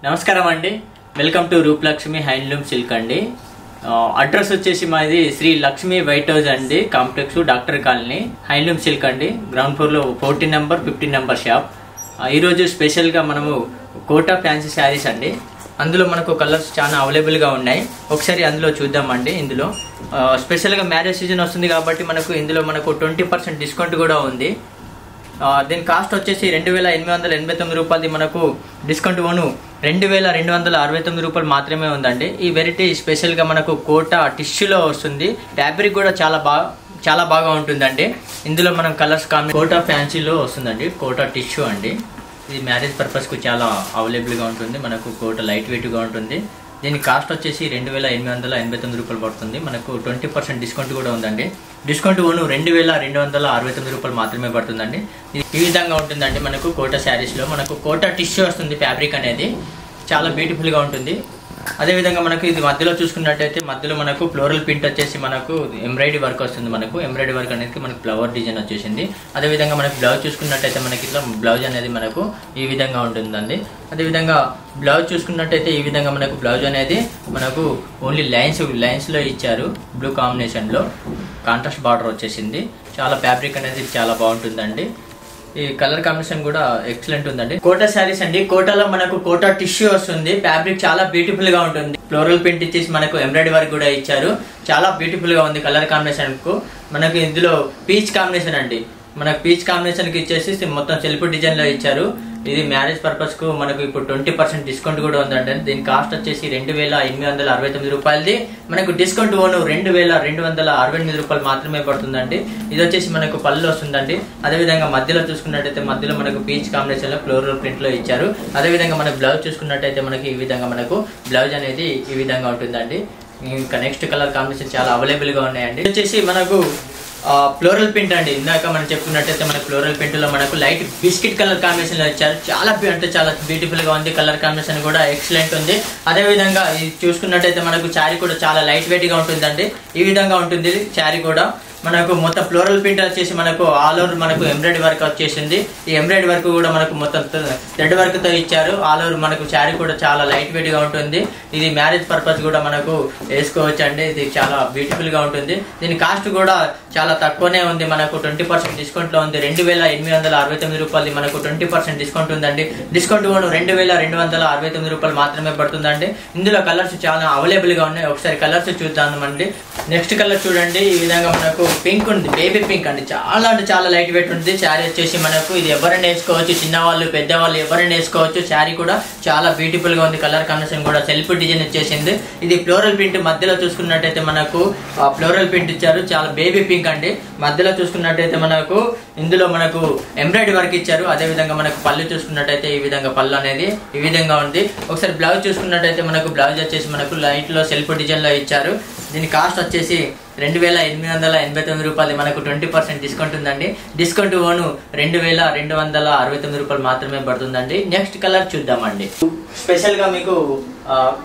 నమస్కారం అండి. Welcome to Rupalakshmi handloom silk అండి. అడ్రస్ వచ్చేసి మాది శ్రీ లక్ష్మి వైట్ హౌస్ అండి, complex doctor colony, handloom silk అండి. గ్రౌండ్ ఫ్లోర్ లో 14 నెంబర్ 15 నెంబర్ షాప్. ఈరోజు స్పెషల్ గా మనము కోటా ఫ్యాన్సీ శారీస్ అండి. అందులో మనకు కలర్స్ చాలా అవైలబుల్ గా ఉన్నాయి. ఒకసారి అందులో చూద్దామండి. ఇందులో స్పెషల్ గా మ్యారేజ్ సీజన్ వస్తుంది కాబట్టి ఇందులో మనకు 20% డిస్కౌంట్ కూడా ఉంది. దీని కాస్ట్ వచ్చేసి 2889 రూపాయలది. మనకు డిస్కౌంట్ ఓను 2269 రూపాయలు మాత్రమే ఉందండి. ఈ వెరైటీ స్పెషల్గా మనకు కోటా టిష్యూలో వస్తుంది. ఫ్యాబ్రిక్ కూడా చాలా బాగా ఉంటుందండి. ఇందులో మనం కలర్స్ కోటా ఫ్యాన్సీలో వస్తుందండి. కోటా టిష్యూ అండి. ఇది మ్యారేజ్ పర్పస్కు చాలా అవైలబుల్గా ఉంటుంది. మనకు కోటా లైట్ వెయిట్గా ఉంటుంది. దీని కాస్ట్ వచ్చేసి 2889 రూపాయలు పడుతుంది. మనకు 20% డిస్కౌంట్ కూడా ఉందండి. డిస్కౌంట్ ఓను 2269 రూపాయలు మాత్రమే పడుతుందండి. ఈ విధంగా ఉంటుందండి. మనకు కోటా శారీస్లో మనకు కోటా టిష్యూ వస్తుంది. ఫ్యాబ్రిక్ అనేది చాలా బ్యూటిఫుల్గా ఉంటుంది. అదేవిధంగా మనకు ఇది మధ్యలో చూసుకున్నట్టయితే మధ్యలో మనకు ఫ్లోరల్ ప్రింట్ వచ్చేసి మనకు ఎంబ్రాయిడరీ వర్క్ వస్తుంది. మనకు ఎంబ్రాయిడరీ వర్క్ అనేది మనకు ఫ్లవర్ డిజైన్ వచ్చేసింది. అదేవిధంగా మనకు బ్లౌజ్ చూసుకున్నట్టయితే మనకి ఇట్లా బ్లౌజ్ అనేది మనకు ఈ విధంగా ఉంటుందండి. అదేవిధంగా బ్లౌజ్ చూసుకున్నట్టయితే ఈ విధంగా మనకు బ్లౌజ్ అనేది మనకు ఓన్లీ లైన్స్లో ఇచ్చారు. బ్లూ కాంబినేషన్లో కాంట్రాస్ట్ బార్డర్ వచ్చేసింది. చాలా ఫ్యాబ్రిక్ అనేది చాలా బాగుంటుందండి. ఈ కలర్ కాంబినేషన్ కూడా ఎక్సలెంట్ ఉందండి. కోటా శారీస్ అండి. కోటాలో మనకు కోటా టిష్యూ వస్తుంది. ఫ్యాబ్రిక్ చాలా బ్యూటిఫుల్ గా ఉంటుంది. ఫ్లోరల్ ప్రింట్ ఇచ్చేసి మనకు ఎంబ్రాయిడరీ వర్క్ కూడా ఇచ్చారు. చాలా బ్యూటిఫుల్ గా ఉంది కలర్ కాంబినేషన్ కు. మనకు ఇందులో పీచ్ కాంబినేషన్ అండి. మనకు పీచ్ కాంబినేషన్ కి ఇచ్చేసి మొత్తం సెల్ఫ్ డిజైన్ లో ఇచ్చారు. ఇది మ్యారేజ్ పర్పస్ కు మనకు ఇప్పుడు 20% డిస్కౌంట్ కూడా ఉందండి. దీని కాస్ట్ వచ్చేసి 2869 రూపాయలది. మనకు డిస్కౌంట్ ఓను 2268 రూపాయలు మాత్రమే పడుతుందండి. ఇది వచ్చేసి మనకు పళ్ళు వస్తుందండి. అదేవిధంగా మధ్యలో చూసుకున్నట్టయితే మధ్యలో మనకు పీచ్ కాంబినేషన్ లో ఫ్లోరల్ ప్రింట్ లో ఇచ్చారు. అదేవిధంగా మనకు బ్లౌజ్ చూసుకున్నట్టయితే మనకి ఈ విధంగా మనకు బ్లౌజ్ అనేది ఈ విధంగా ఉంటుందండి. ఇంకా నెక్స్ట్ కలర్ కాంబినేషన్ చాలా అవైలబుల్ గా ఉన్నాయండి. ఇది వచ్చేసి మనకు ఫ్లోరల్ ప్రింట్ అండి. ఇందాక మనం చెప్పుకున్నట్టయితే మనకు ఫ్లోరల్ ప్రింట్ లో మనకు లైట్ బిస్కెట్ కలర్ కాంబినేషన్ లో ఇచ్చారు. చాలా బ్యూటిఫుల్ గా ఉంది. కలర్ కాంబినేషన్ కూడా ఎక్సలెంట్ ఉంది. అదే విధంగా ఇది చూసుకున్నట్టయితే మనకు శారీ కూడా చాలా లైట్ వెయిట్ గా ఉంటుందండి. ఈ విధంగా ఉంటుంది శారీ కూడా. మనకు మొత్తం ఫ్లోరల్ ప్రింట్ వచ్చేసి మనకు ఆల్ ఓవర్ మనకు ఎంబ్రాయిడరీ వర్క్ వచ్చేసింది. ఈ ఎంబ్రాయిడరీ వర్క్ కూడా మనకు మొత్తం థ్రెడ్ వర్క్ తో ఇచ్చారు. ఆల్ ఓవర్ మనకు శారీ కూడా చాలా లైట్ వెయిట్ గా ఉంటుంది. ఇది మ్యారేజ్ పర్పస్ కూడా మనకు వేసుకోవచ్చు అండి. ఇది చాలా బ్యూటిఫుల్ గా ఉంటుంది. దీని కాస్ట్ కూడా చాలా తక్కువనే ఉంది. మనకు 20% డిస్కౌంట్ లో ఉంది. 2869 రూపాయలు మనకు 20% డిస్కౌంట్ ఉందండి. డిస్కౌంట్ కూడా 2269 రూపాయలు మాత్రమే పడుతుందండి. ఇందులో కలర్స్ చాలా అవైలబుల్ గా ఉన్నాయి. ఒకసారి కలర్స్ చూద్దామండి. నెక్స్ట్ కలర్ చూడండి. ఈ విధంగా మనకు పింక్ ఉంది. బేబీ పింక్ అండి. చాలా అంటే చాలా లైట్ వెయిట్ ఉంటుంది. శారీ వచ్చేసి మనకు ఇది ఎవరైనా వేసుకోవచ్చు. చిన్నవాళ్ళు పెద్దవాళ్ళు ఎవరైనా వేసుకోవచ్చు. శారీ కూడా చాలా బ్యూటిఫుల్ గా ఉంది. కలర్ కాంబినేషన్ కూడా సెల్ఫ్ డిజైన్ వచ్చేసింది. ఇది ఫ్లోరల్ ప్రింట్ మధ్యలో చూసుకున్నట్టయితే మనకు ఫ్లోరల్ ప్రింట్ ఇచ్చారు. చాలా బేబీ పింక్ అండి. మధ్యలో చూసుకున్నట్టయితే మనకు ఇందులో మనకు ఎంబ్రాయిడరీ వర్క్ ఇచ్చారు. అదే విధంగా మనకు పళ్ళు చూసుకున్నట్టయితే ఈ విధంగా పళ్ళు అనేది ఈ విధంగా ఉంది. ఒకసారి బ్లౌజ్ చూసుకున్నట్టయితే మనకు బ్లౌజ్ వచ్చేసి మనకు లైట్ లో సెల్ఫ్ డిజైన్ లో ఇచ్చారు. దీని కాస్ట్ వచ్చేసి 2889 రూపాయలు. మనకు 20% డిస్కౌంట్ ఉందండి. డిస్కౌంట్ ఓను 2269 రూపాయలు మాత్రమే పడుతుందండి. నెక్స్ట్ కలర్ చూద్దామండి. స్పెషల్ గా మీకు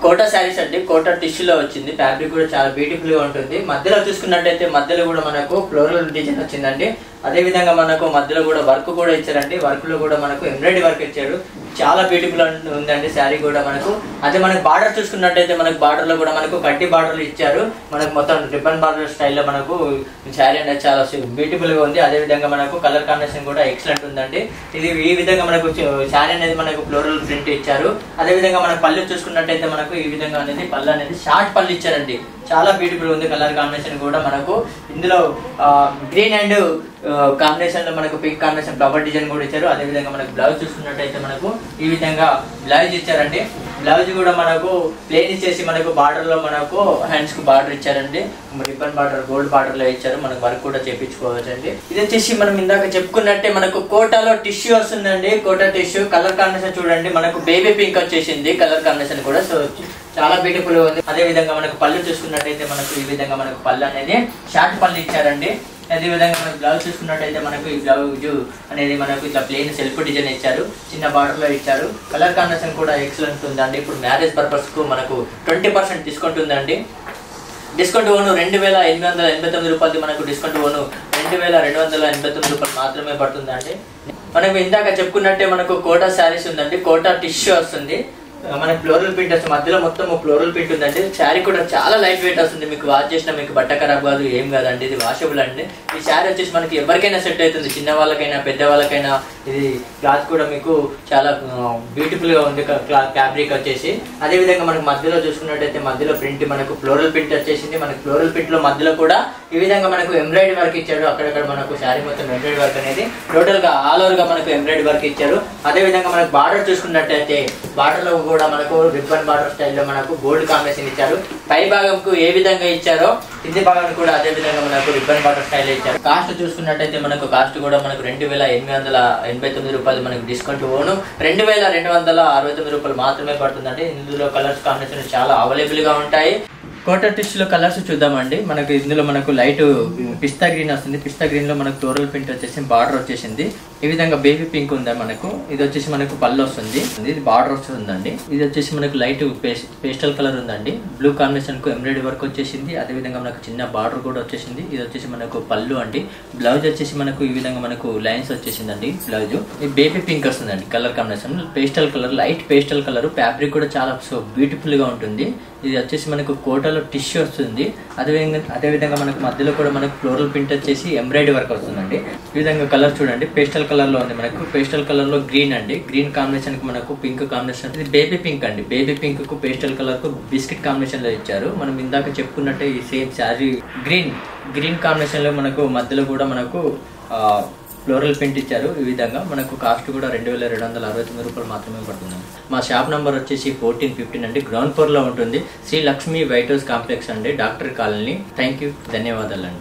కోటా శారీస్ అండి. కోటా టిష్యూలో వచ్చింది. ఫ్యాబ్రిక్ కూడా చాలా బ్యూటిఫుల్ గా ఉంటుంది. మధ్యలో చూసుకున్నట్టయితే మధ్యలో కూడా మనకు ఫ్లోరల్ డిజైన్ వచ్చిందండి. అదే విధంగా మనకు మధ్యలో కూడా వర్క్ కూడా ఇచ్చారండి. వర్క్ లో కూడా మనకు ఎంబ్రాయిడరీ వర్క్ ఇచ్చారు. చాలా బ్యూటిఫుల్ ఉందండి శారీ కూడా మనకు. అదే మనకు బార్డర్ చూసుకున్నట్టయితే మనకు బార్డర్ లో కూడా మనకు కడ్డీ బార్డర్లు ఇచ్చారు. మనకు మొత్తం రిబ్బన్ బార్డర్ స్టైల్లో మనకు శారీ అనేది చాలా బ్యూటిఫుల్ గా ఉంది. అదే విధంగా మనకు కలర్ కాంబినేషన్ కూడా ఎక్సలెంట్ ఉందండి. ఇది ఈ విధంగా మనకు శారీ అనేది మనకు ఫ్లోరల్ ప్రింట్ ఇచ్చారు. అదే విధంగా మనకు పళ్ళు చూసుకున్నట్టయితే మనకు ఈ విధంగా అనేది పళ్ళు అనేది షార్ట్ పళ్ళు ఇచ్చారండి. చాలా బ్యూటిఫుల్ ఉంది. కలర్ కాంబినేషన్ కూడా మనకు ఇందులో గ్రీన్ అండ్ కాంబినేషన్ లో మనకు పింక్ కాంబినేషన్ ఫ్లవర్ డిజైన్ కూడా ఇచ్చారు. అదే విధంగా మనకు బ్లౌజ్ చూసుకున్నట్టయితే మనకు ఈ విధంగా బ్లౌజ్ ఇచ్చారండి. బ్లౌజ్ కూడా మనకు ప్లేన్ ఇచ్చేసి మనకు బార్డర్ లో మనకు హ్యాండ్స్ కు బార్డర్ ఇచ్చారండి. రిబ్బన్ బార్డర్ గోల్డ్ బార్డర్ లో ఇచ్చారు. మనకు వర్క్ కూడా చేయించుకోవచ్చు అండి. ఇది వచ్చేసి మనం ఇందాక చెప్పుకున్నట్టే మనకు కోటాలో టిష్యూ వస్తుందండి. కోటా టిష్యూ కలర్ కాంబినేషన్ చూడండి. మనకు బేబీ పింక్ వచ్చేసింది కలర్ కాంబినేషన్ కూడా. సో చాలా బ్యూటిఫుల్ గా ఉంది. అదే విధంగా మనకు పళ్ళు చూసుకున్నట్టయితే మనకు ఈ విధంగా మనకు పళ్ళు అనేది షార్ట్ పళ్ళు ఇచ్చారండి. అదే విధంగా మనకు బ్లౌజ్ చూసుకున్నట్టయితే మనకు ఈ బ్లౌజ్ అనేది మనకు ఇట్లా ప్లెయిన్ సెల్ఫ్ డిజైన్ ఇచ్చారు. చిన్న బార్డర్ లో ఇచ్చారు. కలర్ కాంబినేషన్ కూడా ఎక్సలెంట్ ఉందండి. ఇప్పుడు మ్యారేజ్ పర్పస్ కు మనకు 20% డిస్కౌంట్ ఉందండి. డిస్కౌంట్ ఓను 2889 రూపాయలు. మనకు డిస్కౌంట్ ఓను 2289 రూపాయలు మాత్రమే పడుతుందండి. మనకు ఇందాక చెప్పుకున్నట్టే మనకు కోటా శారీస్ ఉందండి. కోటా టిష్యూ వస్తుంది. మనకి ఫ్లోరల్ ప్రింట్ వస్తుంది, మధ్యలో మొత్తం ఫ్లోరల్ ప్రింట్ ఉందండి. శారీ కూడా చాలా లైట్ వెయిట్ వస్తుంది, మీకు వాష్ చేసినా మీకు బట్ట ఖరాబ్ కాదు, ఏం కాదండి. ఇది వాషబుల్ అండి. ఈ శారీ వచ్చేసి మనకి ఎవరికైనా సెట్ అవుతుంది, చిన్న వాళ్ళకైనా పెద్ద వాళ్ళకైనా. ఇది క్లాత్ కూడా మీకు చాలా బ్యూటిఫుల్ గా ఉంది ఫ్యాబ్రిక్ వచ్చేసి. అదే విధంగా మనకు మధ్యలో చూసుకున్నట్టయితే మధ్యలో ప్రింట్ మనకు ఫ్లోరల్ ప్రింట్ వచ్చేసింది. మనకు ఫ్లోరల్ ప్రింట్ లో మధ్యలో కూడా ఈ విధంగా మనకు ఎంబ్రాయిడరీ వర్క్ ఇచ్చాడు. అక్కడక్కడ మనకు శారీ మొత్తం ఎంబ్రాయిడరీ వర్క్ అనేది టోటల్ గా ఆల్ ఓవర్ గా మనకు ఎంబ్రాయిడరీ వర్క్ ఇచ్చారు. అదే విధంగా మనకు బార్డర్ చూసుకున్నట్టయితే బార్డర్ లో కూడా మనకు రిబ్బన్ బార్డర్ స్టైల్లో మనకు గోల్డ్ కాంబినేషన్ ఇచ్చారు. పై భాగంకు ఏ విధంగా ఇచ్చారో కింది భాగానికి కూడా అదే విధంగా మనకు రిబ్బన్ బార్డర్ స్టైల్ ఇచ్చారు. కాస్ట్ చూసుకున్నట్టయితే మనకు కాస్ట్ కూడా మనకు 2889 రూపాయలు మనకు డిస్కౌంట్ ఓను 2269 రూపాయలు మాత్రమే పడుతుందండి. ఇందులో కలర్స్ కాంబినేషన్ చాలా అవైలబుల్ గా ఉంటాయి. కోటా టిష్యూలో కలర్స్ చూద్దామండి. మనకు ఇందులో మనకు లైట్ పిస్తా గ్రీన్ వస్తుంది. పిస్తా గ్రీన్ లో మనకు ఫ్లోరల్ ప్రింట్ వచ్చేసి బార్డర్ వచ్చేసింది. ఈ విధంగా బేబీ పింక్ ఉందా మనకు. ఇది వచ్చేసి మనకు పళ్ళు వస్తుంది, ఇది బార్డర్ వస్తుందండి. ఇది వచ్చేసి మనకు లైట్ పేస్టల్ కలర్ ఉందండి. బ్లూ కాంబినేషన్ కు ఎంబ్రాయిడరీ వర్క్ వచ్చేసింది. అదే విధంగా మనకు చిన్న బార్డర్ కూడా వచ్చేసింది. ఇది వచ్చేసి మనకు పళ్ళు అండి. బ్లౌజ్ వచ్చేసి మనకు ఈ విధంగా మనకు లైన్స్ వచ్చేసిందండి. బ్లౌజ్ ఈ బేబీ పింక్ వస్తుందండి. Colour combination pastel colour, light pastel colour. Fabric కూడా చాలా బ్యూటిఫుల్ గా ఉంటుంది. ఇది వచ్చేసి మనకు కోటాలో టిష్యూ వస్తుంది. అదే విధంగా మనకు మధ్యలో కూడా మనకు ఫ్లోరల్ ప్రింట్ వచ్చేసి ఎంబ్రాయిడరీ వర్క్ వస్తుందండి. ఈ విధంగా కలర్ చూడండి, పేస్టల్ కలర్ లో ఉంది. మనకు పేస్టల్ కలర్ లో గ్రీన్ అండి. గ్రీన్ కాంబినేషన్ కి మనకు పింక్ కాంబినేషన్. ఇది బేబీ పింక్ అండి. బేబీ పింక్ కు పేస్టల్ కలర్ కు బిస్కెట్ కాంబినేషన్ లో ఇచ్చారు. మనం ఇందాక చెప్పుకున్నట్టే ఈ సేమ్ శారీ గ్రీన్ కాంబినేషన్ లో మనకు మధ్యలో కూడా మనకు ఫ్లోరల్ ప్రింట్ ఇచ్చారు. ఈ విధంగా మనకు కాస్ట్ కూడా 2269 రూపాయలు మాత్రమే పడుతుంది. మా షాప్ నంబర్ వచ్చేసి 1415 అండి. గ్రౌండ్ ఫ్లోర్ లో ఉంటుంది. Shri Lakshmi white house complex అండి, డాక్టర్ కాలనీ. థ్యాంక్ యూ, ధన్యవాదాలు అండి.